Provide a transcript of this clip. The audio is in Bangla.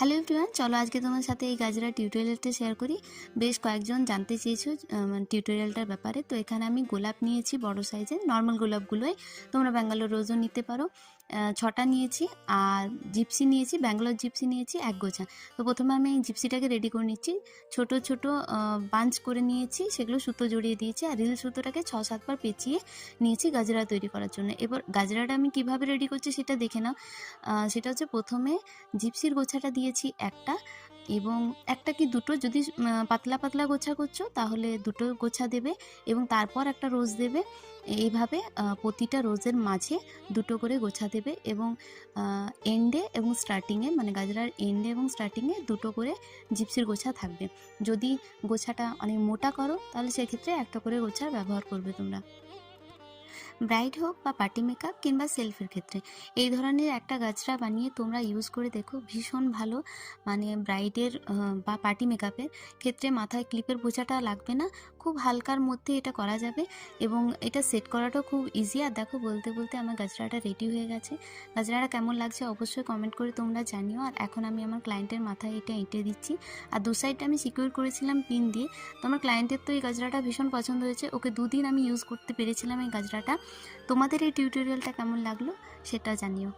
হ্যালো এভরিওয়ান, চলো আজকে তোমার সাথে এই গাজরা টিউটোরিয়ালটা শেয়ার করি। বেশ কয়েকজন জানতে চেয়েছো টিউটোরিয়ালটার ব্যাপারে। তো এখানে আমি গোলাপ নিয়েছি বড় সাইজের, নর্মাল গোলাপগুলোই, তোমরা ব্যাঙ্গালোর রোজও নিতে পারো। 6টা নিয়েছি। আর জিপসি নিয়েছি, ব্যাঙ্গালোর জিপসি নিয়েছি 1 গোছা। তো প্রথমে আমি এই জিপসিটাকে রেডি করে নিচ্ছি। ছোট ছোট বাঞ্চ করে নিয়েছি, সেগুলো সুতো জড়িয়ে দিয়েছি। আর রিল সুতোটাকে 6-7 বার পেঁচিয়ে নিয়েছি গাজরা তৈরি করার জন্য। এবার গাজরাটা আমি কিভাবে রেডি করছি সেটা দেখে নাও। সেটা হচ্ছে, প্রথমে জিপসির গোছাটা দিয়েছি একটা, এবং একটা কি দুটো, যদি পাতলা পাতলা গোছা করছো তাহলে দুটো গোছা দেবে, এবং তারপর একটা রোজ দেবে। এইভাবে প্রতিটা রোজের মাঝে দুটো করে গোছা দেবে, এবং এন্ডে এবং স্টার্টিংয়ে, মানে গাজরার এন্ডে এবং স্টার্টিংয়ে দুটো করে জিপসির গোছা থাকবে। যদি গোছাটা অনেক মোটা করো তাহলে সেক্ষেত্রে একটা করে গোছা ব্যবহার করবে তোমরা। ব্রাইড হোক বা পার্টি মেকআপ কিংবা সেলফির ক্ষেত্রে এই ধরনের একটা গাজরা বানিয়ে তোমরা ইউজ করে দেখো, ভীষণ ভালো। মানে ব্রাইডের বা পার্টি মেকআপের ক্ষেত্রে মাথায় ক্লিপের বোঝাটা লাগবে না, খুব হালকার মধ্যে এটা করা যাবে, এবং এটা সেট করাটাও খুব ইজি। আর দেখো, বলতে বলতে আমার গাজরাটা রেডি হয়ে গেছে। গাজরাটা কেমন লাগছে অবশ্যই কমেন্ট করে তোমরা জানিও। আর এখন আমি আমার ক্লায়েন্টের মাথায় এটা এঁটে দিচ্ছি। আর দু সাইডটা আমি সিকিউর করেছিলাম পিন দিয়ে। তো আমার ক্লায়েন্টের তো এই গাজরাটা ভীষণ পছন্দ হয়েছে, ওকে 2 দিন আমি ইউজ করতে পেরেছিলাম এই গাজরাটা। তোমাদের এই টিউটোরিয়ালটা কেমন লাগলো সেটা জানিও।